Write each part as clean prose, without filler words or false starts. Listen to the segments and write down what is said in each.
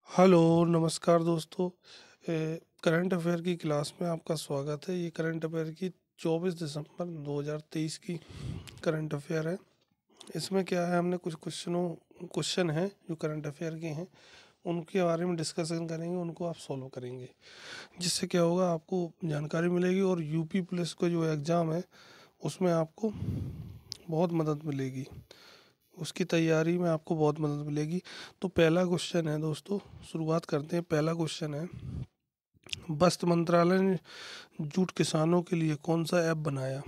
Hello, नमस्कार दोस्तों। Current affair की क्लास में आपका स्वागत है। ये करंट अफेयर की 24 दिसंबर 2023 की करंट अफेयर है। इसमें क्या है, हमने कुछ क्वेश्चन हैं जो करंट अफेयर के हैं, उनके बारे में डिस्कशन करेंगे, उनको आप सॉल्व करेंगे। जिससे क्या होगा, आपको जानकारी मिलेगी और यूपी पुलिस का जो एग्ज़ाम है उसमें आपको बहुत मदद मिलेगी। उसकी तैयारी में आपको बहुत मदद मिलेगी। तो पहला क्वेश्चन है दोस्तों, शुरुआत करते हैं। पहला क्वेश्चन है, वस्त्र मंत्रालय ने जूट किसानों के लिए कौन सा ऐप बनाया?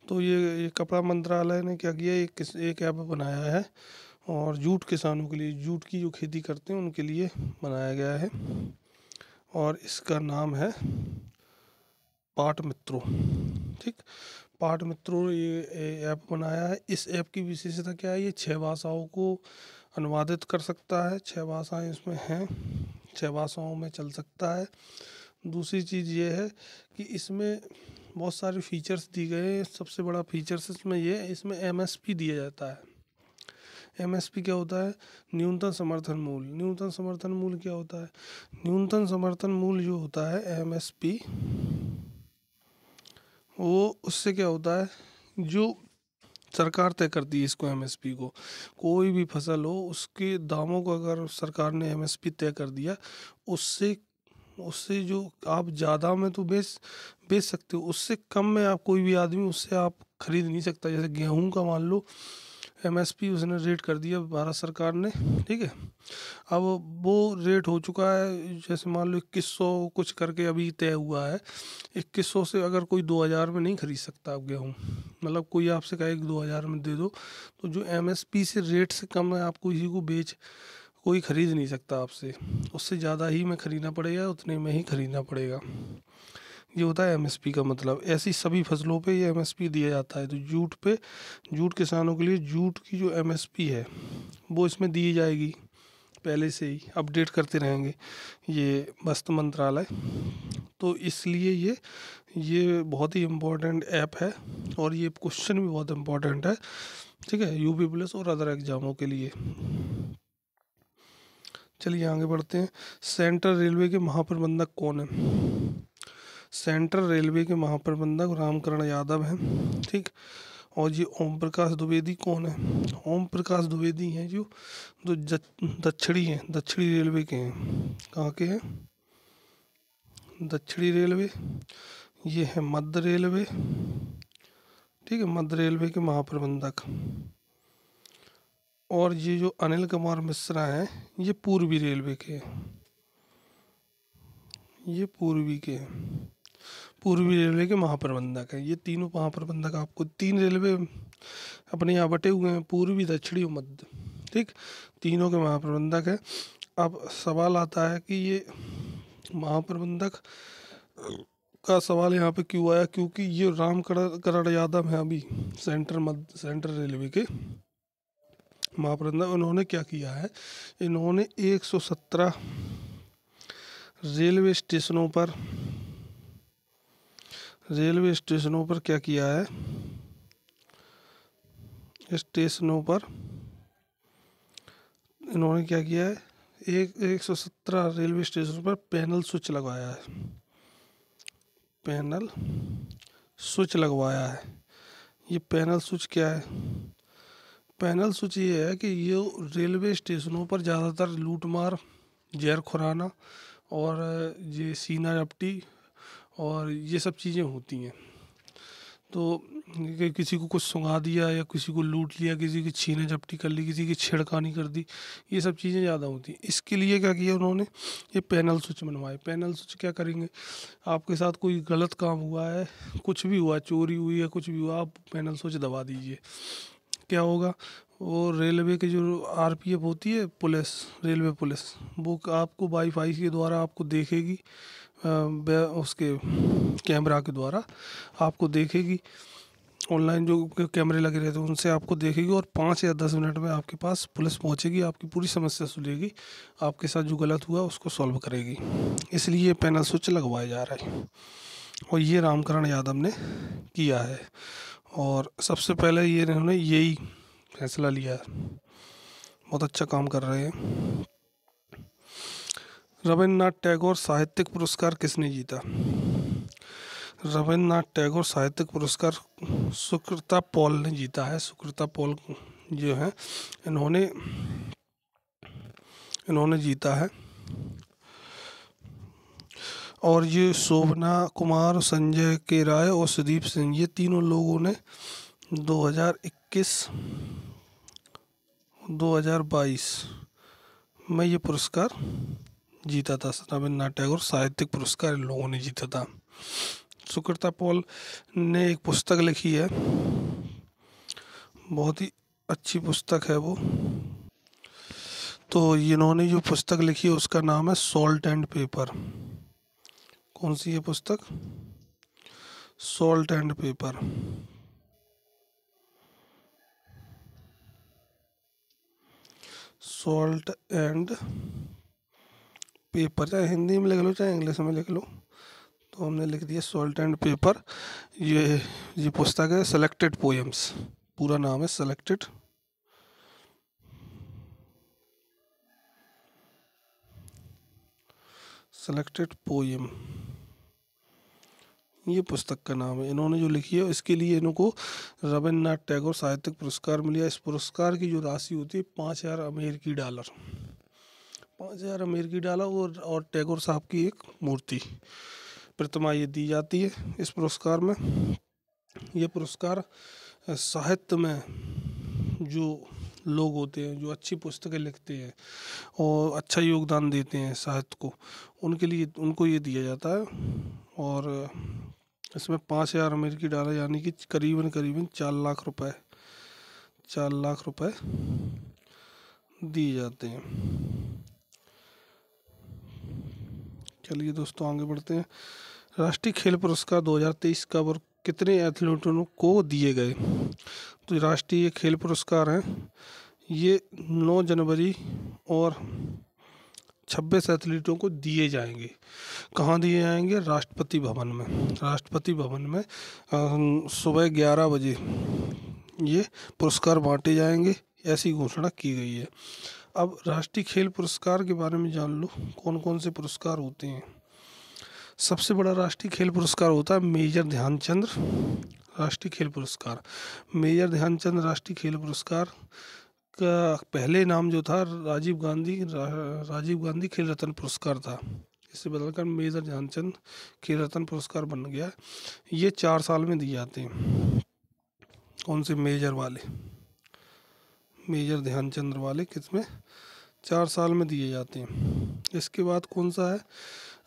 तो ये कपड़ा मंत्रालय ने क्या किया, एक ऐप बनाया है और जूट किसानों के लिए, जूट की जो खेती करते हैं उनके लिए बनाया गया है और इसका नाम है पाट मित्रों। ठीक, पाठ मित्रों ये ऐप बनाया है। इस ऐप की विशेषता क्या है, ये 6 भाषाओं को अनुवादित कर सकता है। 6 भाषाएं इसमें हैं, 6 भाषाओं में चल सकता है। दूसरी चीज़ ये है कि इसमें बहुत सारे फीचर्स दिए गए हैं। सबसे बड़ा फीचर्स इसमें ये है, इसमें एमएसपी दिया जाता है। एमएसपी क्या होता है? न्यूनतम समर्थन मूल्य। न्यूनतम समर्थन मूल्य क्या होता है? न्यूनतम समर्थन मूल्य जो होता है एमएसपी, वो उससे क्या होता है, जो सरकार तय करती है इसको, एमएसपी को। कोई भी फसल हो उसके दामों को अगर सरकार ने एमएसपी तय कर दिया, उससे उससे जो आप ज़्यादा में तो बेच सकते हो, उससे कम में आप, कोई भी आदमी उससे आप खरीद नहीं सकता। जैसे गेहूं का मान लो, एमएसपी उसने रेट कर दिया भारत सरकार ने, ठीक है। अब वो रेट हो चुका है, जैसे मान लो 2100 कुछ करके अभी तय हुआ है। 2100 से अगर कोई 2000 में नहीं खरीद सकता आप गेहूँ, मतलब कोई आपसे कहे कि 2000 में दे दो, तो जो एमएसपी से रेट से कम है आपको किसी को कोई खरीद नहीं सकता आपसे। उससे ज़्यादा ही में खरीदना पड़ेगा, उतने में ही खरीदना पड़ेगा। ये होता है एमएसपी का मतलब। ऐसी सभी फसलों पे ये एमएसपी दिया जाता है। तो जूट किसानों के लिए जूट की जो एमएसपी है वो इसमें दी जाएगी, पहले से ही अपडेट करते रहेंगे ये वस्त्र मंत्रालय। तो इसलिए ये बहुत ही इम्पोर्टेंट ऐप है और ये क्वेश्चन भी बहुत इम्पोर्टेंट है, ठीक है, यूपी पुलिस और अदर एग्जामों के लिए। चलिए आगे बढ़ते हैं। सेंट्रल रेलवे के महाप्रबंधक कौन है? सेंट्रल रेलवे के महाप्रबंधक रामकरण यादव हैं, ठीक। और ये ओम प्रकाश द्विवेदी कौन है? ओम प्रकाश द्विवेदी हैं जो दक्षिणी रेलवे के हैं। कहाँ के हैं? दक्षिणी रेलवे। ये है मध्य रेलवे, ठीक है, मध्य रेलवे के महाप्रबंधक। और ये जो अनिल कुमार मिश्रा हैं, ये पूर्वी रेलवे के हैं। ये पूर्वी रेलवे के महाप्रबंधक हैं। ये तीनों महाप्रबंधक, आपको 3 रेलवे अपने यहाँ बटे हुए हैं, पूर्वी, दक्षिणी और मध्य, ठीक। तीनों के महाप्रबंधक हैं। अब सवाल आता है कि ये महाप्रबंधक का सवाल यहाँ पे क्यों आया? क्योंकि ये करण यादव हैं अभी सेंट्रल रेलवे के महाप्रबंधक। उन्होंने क्या किया है, इन्होंने 117 रेलवे स्टेशनों पर क्या किया है, स्टेशनों पर इन्होंने क्या किया है, 117 रेलवे स्टेशनों पर पैनल स्विच लगवाया है। पैनल स्विच लगवाया है। ये पैनल स्विच क्या है? पैनल स्विच ये है कि ये रेलवे स्टेशनों पर ज़्यादातर लूटमार, जहर खुराना और ये सीना झपटी और ये सब चीज़ें होती हैं। तो किसी को कुछ सुंघा दिया या किसी को लूट लिया, किसी की छीना झपटी कर ली, किसी की छेड़खानी कर दी, ये सब चीज़ें ज़्यादा होती हैं। इसके लिए क्या किया उन्होंने, ये पैनल स्विच बनवाए। पैनल स्विच क्या करेंगे, आपके साथ कोई गलत काम हुआ है, कुछ भी हुआ, चोरी हुई है, कुछ भी हुआ, आप पैनल स्विच दबा दीजिए। क्या होगा, वो रेलवे के जो आरपीएफ होती है, रेलवे पुलिस, वो आपको वाईफाई के द्वारा आपको देखेगी, उसके कैमरा के द्वारा आपको देखेगी। ऑनलाइन जो कैमरे लगे रहते हैं उनसे आपको देखेगी और 5 या 10 मिनट में आपके पास पुलिस पहुंचेगी, आपकी पूरी समस्या सुनेगी, आपके साथ जो गलत हुआ उसको सॉल्व करेगी। इसलिए पैनल स्विच लगवाया जा रहा है और ये रामकरण यादव ने किया है और सबसे पहले ये इन्होंने यही फैसला लिया है। बहुत अच्छा काम कर रहे हैं। रविन्द्रनाथ टैगोर साहित्यिक पुरस्कार किसने जीता? रविन्द्रनाथ टैगोर साहित्यिक पुरस्कार सुकृता पॉल ने जीता है। सुकृता पॉल जो है इन्होंने जीता है। और ये शोभना कुमार, संजय के राय और सुदीप सिंह, ये तीनों लोगों ने 2021 2022 में ये पुरस्कार जीता था। रविन्द्रनाथ टैगोर साहित्यिक पुरस्कार इन लोगों ने जीता था। सुकृता पॉल ने एक पुस्तक लिखी है, बहुत ही अच्छी पुस्तक है वो। तो इन्होंने जो पुस्तक लिखी है उसका नाम है सॉल्ट एंड पेपर। कौन सी है पुस्तक? Salt and paper. Salt and paper, चाहे हिंदी में लिख लो चाहे इंग्लिश में लिख लो, तो हमने लिख दिया सॉल्ट एंड पेपर। ये पुस्तक है सेलेक्टेड पोएम्स, पूरा नाम है सेलेक्टेड पोएम, ये पुस्तक का नाम है। इन्होंने जो लिखी है इसके लिए इनको रविन्द्रनाथ टैगोर साहित्यिक पुरस्कार मिला। इस पुरस्कार की जो राशि होती है $5000 अमेरिकी डॉलर, $5000 अमेरिकी डॉलर। और टैगोर साहब की एक मूर्ति, प्रतिमा ये दी जाती है इस पुरस्कार में। ये पुरस्कार साहित्य में जो लोग होते हैं, जो अच्छी पुस्तकें लिखते हैं और अच्छा योगदान देते हैं साहित्य को, उनके लिए उनको ये दिया जाता है। और इसमें $5000 अमेरिकी डॉलर यानी कि करीबन 4 लाख रुपए दिए जाते हैं। चलिए दोस्तों आगे बढ़ते हैं। राष्ट्रीय खेल पुरस्कार 2023 कब और कितने एथलीटों को दिए गए? तो राष्ट्रीय खेल पुरस्कार हैं ये 9 जनवरी और 26 एथलीटों को दिए जाएंगे। कहाँ दिए जाएंगे? राष्ट्रपति भवन में। राष्ट्रपति भवन में सुबह 11 बजे ये पुरस्कार बांटे जाएंगे, ऐसी घोषणा की गई है। अब राष्ट्रीय खेल पुरस्कार के बारे में जान लो, कौन कौन से पुरस्कार होते हैं। सबसे बड़ा राष्ट्रीय खेल पुरस्कार होता है मेजर ध्यानचंद राष्ट्रीय खेल पुरस्कार। मेजर ध्यानचंद राष्ट्रीय खेल पुरस्कार का पहले नाम जो था राजीव गांधी खेल रत्न पुरस्कार था। इसे बदलकर मेजर ध्यानचंद खेल रत्न पुरस्कार बन गया। ये 4 साल में दिए जाते हैं। कौन से? मेजर ध्यानचंद वाले किसमें? 4 साल में दिए जाते हैं। इसके बाद कौन सा है?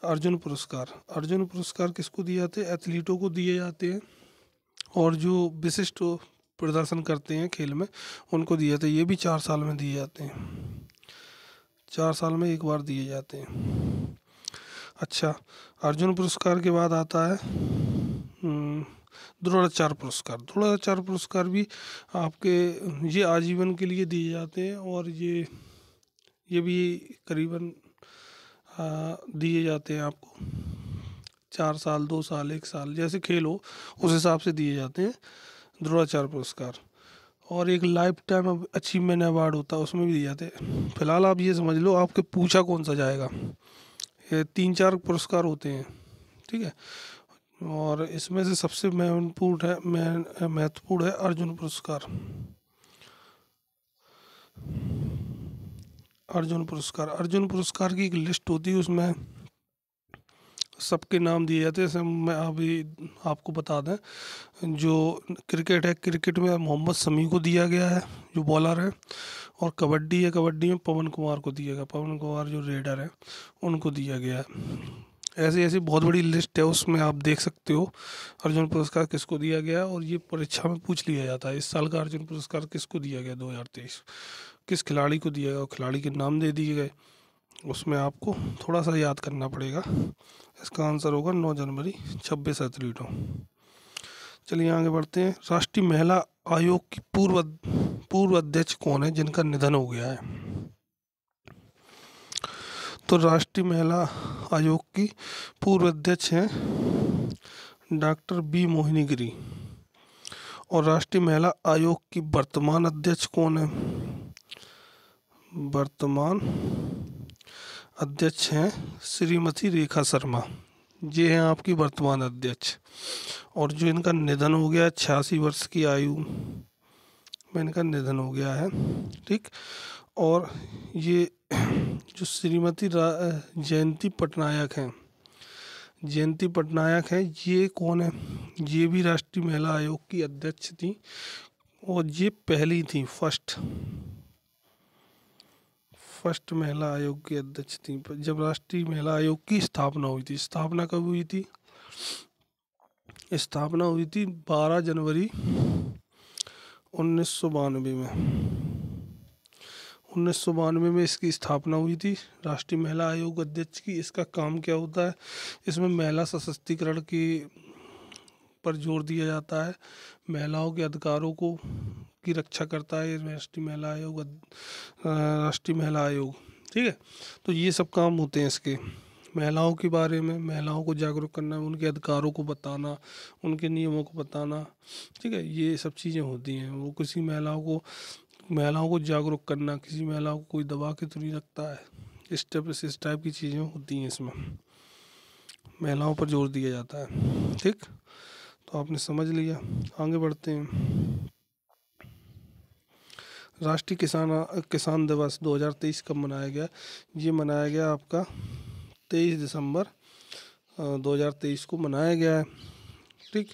अर्जुन पुरस्कार। अर्जुन पुरस्कार किसको दिए जाते हैं? एथलीटों को दिए जाते हैं, और जो विशिष्ट प्रदर्शन करते हैं खेल में उनको दिए जाते हैं। ये भी 4 साल में दिए जाते हैं, 4 साल में एक बार दिए जाते हैं। अच्छा, अर्जुन पुरस्कार के बाद आता है द्रोणाचार्य पुरस्कार। द्रोणाचार्य पुरस्कार भी आपके ये आजीवन के लिए दिए जाते हैं, और ये भी करीबन दिए जाते हैं आपको 4 साल, 2 साल, 1 साल, जैसे खेल हो उस हिसाब से दिए जाते हैं द्रोणाचार्य पुरस्कार। और एक लाइफ टाइम अचीवमेंट अवार्ड होता है, उसमें भी दिए जाते हैं। फिलहाल आप ये समझ लो आपके पूछा कौन सा जाएगा। ये 3-4 पुरस्कार होते हैं, ठीक है। और इसमें से सबसे महत्वपूर्ण है अर्जुन पुरस्कार। अर्जुन पुरस्कार की एक लिस्ट होती है, उसमें सबके नाम दिए जाते हैं। जैसे मैं अभी आपको बता दें, जो क्रिकेट है, क्रिकेट में मोहम्मद शमी को दिया गया है जो बॉलर है। और कबड्डी है, कबड्डी में पवन कुमार को दिया गया, पवन कुमार जो रेडर है उनको दिया गया है। ऐसी ऐसी बहुत बड़ी लिस्ट है, उसमें आप देख सकते हो अर्जुन पुरस्कार किसको दिया गया। और ये परीक्षा में पूछ लिया जाता है, इस साल का अर्जुन पुरस्कार किसको दिया गया 2023, किस खिलाड़ी को दिया गया, खिलाड़ी के नाम दे दिए गए। उसमें आपको थोड़ा सा याद करना पड़ेगा। इसका आंसर होगा 9 जनवरी 26 एथलीटों। चलिए आगे बढ़ते हैं। राष्ट्रीय महिला आयोग की पूर्व अध्यक्ष कौन है जिनका निधन हो गया है? तो राष्ट्रीय महिला आयोग की पूर्व अध्यक्ष हैं डॉक्टर बी मोहिनी गिरी। और राष्ट्रीय महिला आयोग की वर्तमान अध्यक्ष कौन है? वर्तमान अध्यक्ष हैं श्रीमती रेखा शर्मा, ये हैं आपकी वर्तमान अध्यक्ष। और जो इनका निधन हो गया 86 वर्ष की आयु में इनका निधन हो गया है, ठीक। और ये जो श्रीमती जयंती पटनायक हैं, जयंती पटनायक हैं, ये कौन है? ये भी राष्ट्रीय महिला आयोग की अध्यक्ष थी और ये पहली थी, फर्स्ट महिला आयोग की अध्यक्ष थी जब राष्ट्रीय महिला आयोग की स्थापना हुई थी। स्थापना कब हुई थी? स्थापना हुई थी 12 जनवरी 1992 में। 1992 में इसकी स्थापना हुई थी राष्ट्रीय महिला आयोग अध्यक्ष की। इसका काम क्या होता है? इसमें महिला सशक्तिकरण की पर जोर दिया जाता है, महिलाओं के अधिकारों की रक्षा करता है राष्ट्रीय महिला आयोग, ठीक है। तो ये सब काम होते हैं इसके, महिलाओं के बारे में, महिलाओं को जागरूक करना, उनके अधिकारों को बताना, उनके नियमों को बताना, ठीक है। ये सब चीज़ें होती हैं। वो किसी महिलाओं को जागरूक करना, किसी महिलाओं को कोई दबा के तो नहीं रखता है, इस टाइप की चीज़ें होती हैं इसमें, महिलाओं पर जोर दिया जाता है, ठीक। तो आपने समझ लिया, आगे बढ़ते हैं। राष्ट्रीय किसान दिवस 2023 कब मनाया गया? ये मनाया गया आपका 23 दिसंबर 2023 को मनाया गया है, ठीक।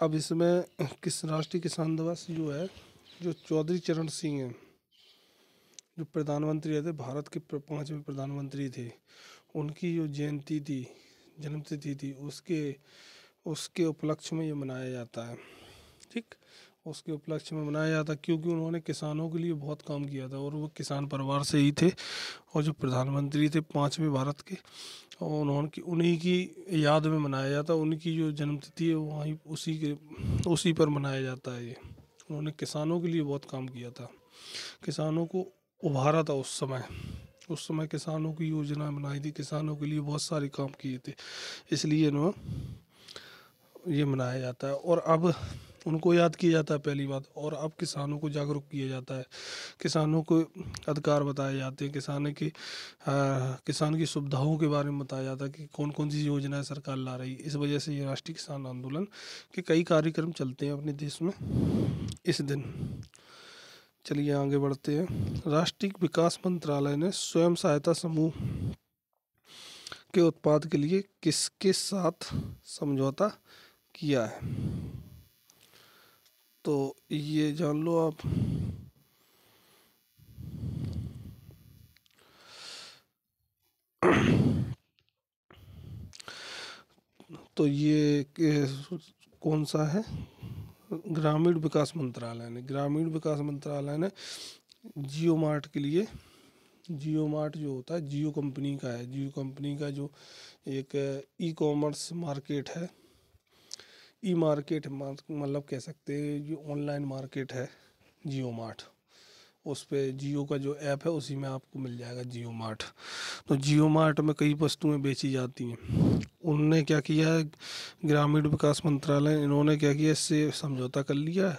अब इसमें राष्ट्रीय किसान दिवस जो है, जो चौधरी चरण सिंह हैं, जो प्रधानमंत्री थे, भारत के 5वें प्रधानमंत्री थे, उनकी जो जयंती थी, जन्मतिथि थी, उसके उपलक्ष्य में ये मनाया जाता है, ठीक। उसके उपलक्ष्य में मनाया जाता है क्योंकि उन्होंने किसानों के लिए बहुत काम किया था और वो किसान परिवार से ही थे। और जो प्रधानमंत्री थे 5वें भारत के, और उन्हीं की याद में मनाया जाता है। उनकी जो जन्मतिथि है वहीं उसी पर मनाया जाता है ये। उन्होंने किसानों के लिए बहुत काम किया था, किसानों को उभारा था उस समय किसानों की योजना बनाई थी, किसानों के लिए बहुत सारे काम किए थे, इसलिए ये मनाया जाता है। और अब उनको याद किया जाता है पहली बात, और अब किसानों को जागरूक किया जाता है, किसानों को अधिकार बताए जाते हैं, किसान की सुविधाओं के बारे में बताया जाता है कि कौन कौन सी योजनाएं सरकार ला रही है। इस वजह से ये राष्ट्रीय किसान आंदोलन के कई कार्यक्रम चलते हैं अपने देश में इस दिन। चलिए आगे बढ़ते हैं। राष्ट्रीय विकास मंत्रालय ने स्वयं सहायता समूह के उत्पाद के लिए किसके साथ समझौता किया है? तो ये जान लो आप। तो ये कौन सा है? ग्रामीण विकास मंत्रालय ने जियो मार्ट के लिए, जियो मार्ट जो होता है जियो कंपनी का है, जियो कंपनी का जो एक ई कॉमर्स मार्केट है, ई मार्केट मतलब कह सकते हैं जो ऑनलाइन मार्केट है जियो मार्ट, उस पे जियो का जो ऐप है उसी में आपको मिल जाएगा जियो मार्ट। तो जियो मार्ट में कई वस्तुएं बेची जाती हैं। उन्होंने क्या किया है, ग्रामीण विकास मंत्रालय, इन्होंने क्या किया, इससे समझौता कर लिया है।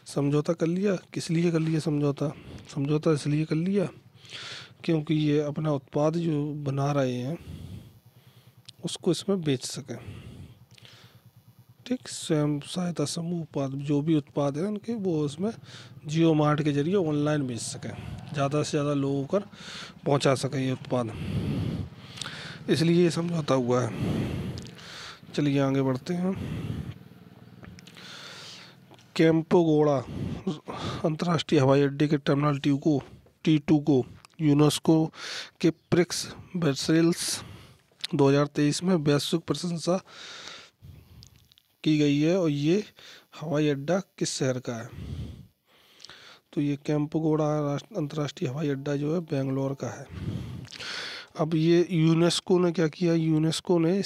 समझौता कर लिया, किस लिए कर लिया समझौता इसलिए कर लिया क्योंकि ये अपना उत्पाद जो बना रहे हैं उसको इसमें बेच सकें, ठीक। स्वयं सहायता समूह उत्पाद, जो भी उत्पाद है उनके, वो उसमें जियो मार्ट के जरिए ऑनलाइन बेच सकें, ज़्यादा से ज़्यादा लोगों पर पहुंचा सकें ये उत्पाद, इसलिए ये समझौता हुआ है। चलिए आगे बढ़ते हैं। कैंपोगोड़ा अंतर्राष्ट्रीय हवाई अड्डे के टर्मिनल T2 को यूनेस्को के प्रिक्स ब्रसेल्स 2023 में वैश्विक प्रशंसा की गई है। और ये हवाई अड्डा किस शहर का है? तो ये कैंपोगोड़ा अंतर्राष्ट्रीय हवाई अड्डा जो है बेंगलोर का है। अब ये यूनेस्को ने क्या किया, यूनेस्को ने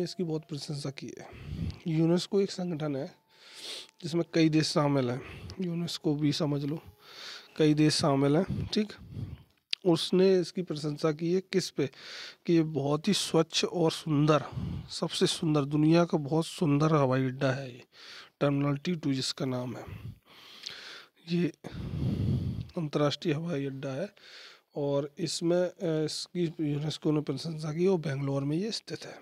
इसकी बहुत प्रशंसा की है। यूनेस्को एक संगठन है जिसमें कई देश शामिल हैं, यूनेस्को भी समझ लो, कई देश शामिल हैं, ठीक। उसने इसकी प्रशंसा की है किस पे, कि ये बहुत ही स्वच्छ और सुंदर, सबसे सुंदर, दुनिया का बहुत सुंदर हवाई अड्डा है ये, टर्मिनल T2 जिसका नाम है। ये अंतर्राष्ट्रीय हवाई अड्डा है और इसमें इसकी यूनेस्को ने प्रशंसा की और बेंगलोर में ये स्थित है।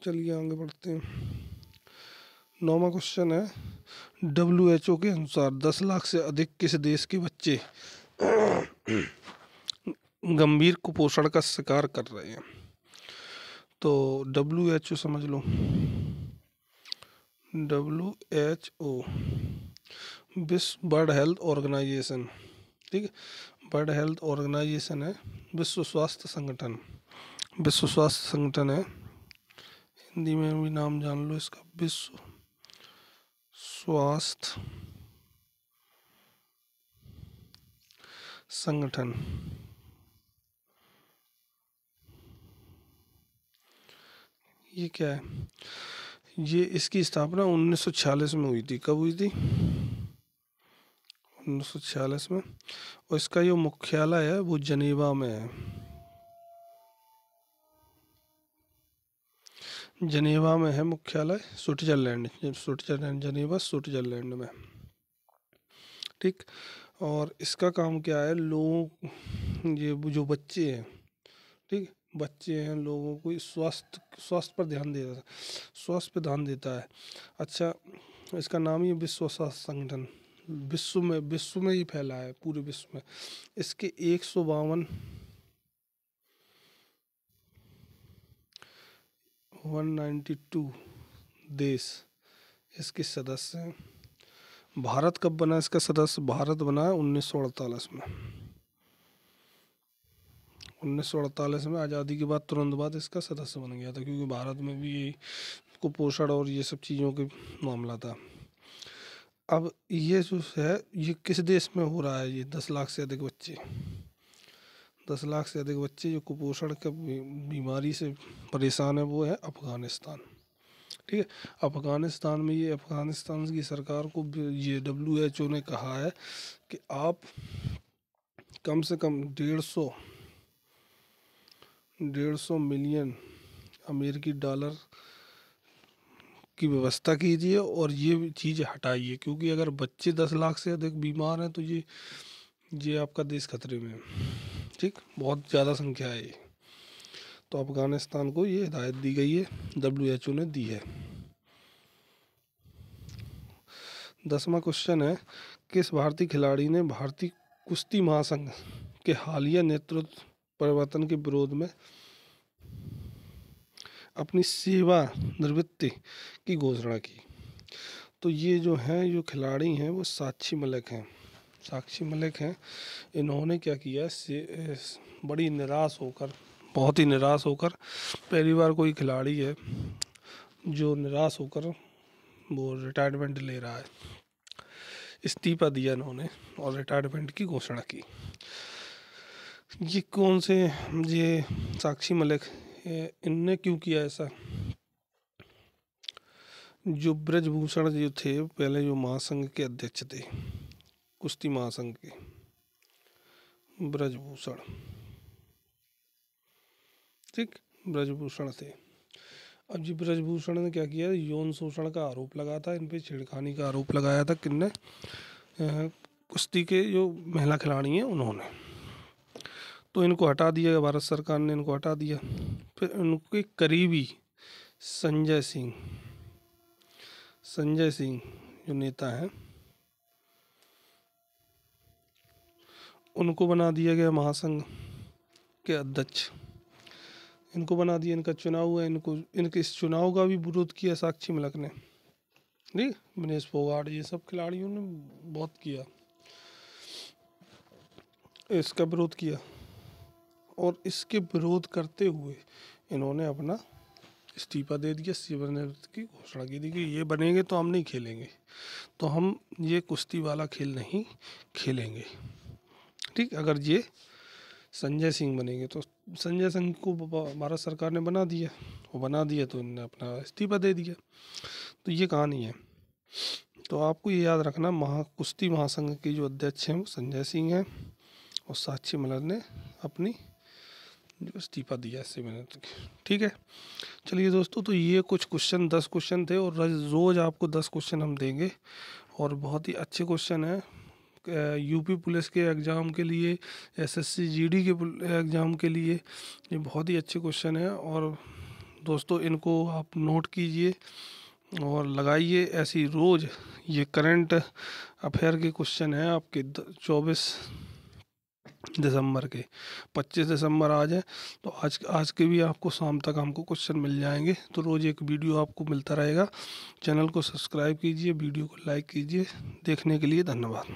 चलिए आगे बढ़ते हैं। 9वां क्वेश्चन है, WHO के अनुसार 10 लाख से अधिक किस देश के बच्चे गंभीर कुपोषण का शिकार कर रहे हैं? तो WHO समझ लो, WHO विश्व बर्ड हेल्थ ऑर्गेनाइजेशन, ठीक है, बर्ड हेल्थ ऑर्गेनाइजेशन है, विश्व स्वास्थ्य संगठन, विश्व स्वास्थ्य संगठन है, हिंदी में भी नाम जान लो इसका, विश्व स्वास्थ्य संगठन। ये क्या है? ये इसकी स्थापना 1946 में हुई थी। कब हुई थी? 1946 में। और इसका जो मुख्यालय है वो जनेवा में है, जनेवा में है मुख्यालय, स्विट्जरलैंड, स्विट्जरलैंड, जनेवा स्विट्जरलैंड में, ठीक। और इसका काम क्या है, लोगों, ये जो बच्चे हैं, ठीक, बच्चे हैं, लोगों को स्वास्थ्य स्वास्थ्य पर ध्यान देता है, स्वास्थ्य पर ध्यान देता है। अच्छा, इसका नाम ही विश्व स्वास्थ्य संगठन, विश्व में ही फैला है, पूरे विश्व में। इसके 192 देश इसके सदस्य हैं। भारत कब बना इसका सदस्य? भारत बना है 1948 में। 1948 में आज़ादी के बाद तुरंत बाद इसका सदस्य बन गया था, क्योंकि भारत में भी ये कुपोषण और ये सब चीज़ों के मामला था। अब ये जो है, ये किस देश में हो रहा है? ये 10 लाख से अधिक बच्चे, 10 लाख से अधिक बच्चे जो कुपोषण के बीमारी से परेशान है, वो है अफ़गानिस्तान, ठीक है। अफ़गानिस्तान में, ये अफ़गानिस्तान की सरकार को ये WHO ने कहा है कि आप कम से कम 150 मिलियन अमेरिकी डॉलर की व्यवस्था कीजिए और ये चीज़ हटाइए, क्योंकि अगर बच्चे 10 लाख से अधिक बीमार हैं तो ये आपका देश खतरे में है, ठीक, बहुत ज़्यादा संख्या है ये। तो अफ़गानिस्तान को ये हिदायत दी गई है, WHO ने दी है। 10वां क्वेश्चन है, किस भारतीय खिलाड़ी ने भारतीय कुश्ती महासंघ के हालिया नेतृत्व परिवर्तन के विरोध में अपनी सेवानिवृत्ति की घोषणा की? तो ये जो हैं, जो खिलाड़ी हैं, वो साक्षी मलिक हैं, साक्षी मलिक हैं। इन्होंने क्या किया, बड़ी निराश होकर, बहुत ही निराश होकर, पहली बार कोई खिलाड़ी है जो निराश होकर वो रिटायरमेंट ले रहा है, इस्तीफा दिया इन्होंने और रिटायरमेंट की घोषणा की। ये कौन से, ये साक्षी मलिक, इनने क्यों किया ऐसा? जो ब्रजभूषण जो थे पहले, जो महासंघ के अध्यक्ष थे, कुश्ती महासंघ के, ब्रजभूषण, ठीक, ब्रजभूषण थे। अब जी ब्रजभूषण ने क्या किया, यौन शोषण का आरोप लगा था इन पे, छेड़खानी का आरोप लगाया था। किसने? कुश्ती के जो महिला खिलाड़ी हैं उन्होंने। तो इनको हटा दिया, भारत सरकार ने इनको हटा दिया। फिर उनके करीबी संजय सिंह जो नेता हैं, उनको बना दिया गया महासंघ के अध्यक्ष, इनको बना दिया। इनका चुनाव हुआ, इनके इस चुनाव का भी विरोध किया साक्षी मलिक ने, नहीं, विनेश फोगाट, ये सब खिलाड़ियों ने बहुत किया, इसका विरोध किया। और इसके विरोध करते हुए इन्होंने अपना इस्तीफा दे दिया, सेवानिवृत्ति की घोषणा की थी कि ये बनेंगे तो हम नहीं खेलेंगे, तो हम ये कुश्ती वाला खेल नहीं खेलेंगे, ठीक। अगर ये संजय सिंह बनेंगे तो संजय सिंह को भारत सरकार ने बना दिया, वो बना दिया तो इन्होंने अपना इस्तीफा दे दिया। तो ये कहानी है। तो आपको ये याद रखना, कुश्ती महासंघ के जो अध्यक्ष हैं वो संजय सिंह हैं और साक्षी मल्हर ने अपनी जो इस्तीफा दिया 80 मिनट तक। ठीक है, चलिए दोस्तों, तो ये कुछ क्वेश्चन 10 क्वेश्चन थे और रोज़ आपको 10 क्वेश्चन हम देंगे और बहुत ही अच्छे क्वेश्चन हैं। यूपी पुलिस के एग्ज़ाम के लिए, एसएससी जीडी के एग्ज़ाम के लिए ये बहुत ही अच्छे क्वेश्चन हैं। और दोस्तों इनको आप नोट कीजिए और लगाइए ऐसी रोज़। ये करंट अफेयर के क्वेश्चन हैं आपके 24 दिसंबर के। 25 दिसंबर आज है, तो आज के भी आपको शाम तक हमको क्वेश्चन मिल जाएंगे। तो रोज़ एक वीडियो आपको मिलता रहेगा। चैनल को सब्सक्राइब कीजिए, वीडियो को लाइक कीजिए। देखने के लिए धन्यवाद।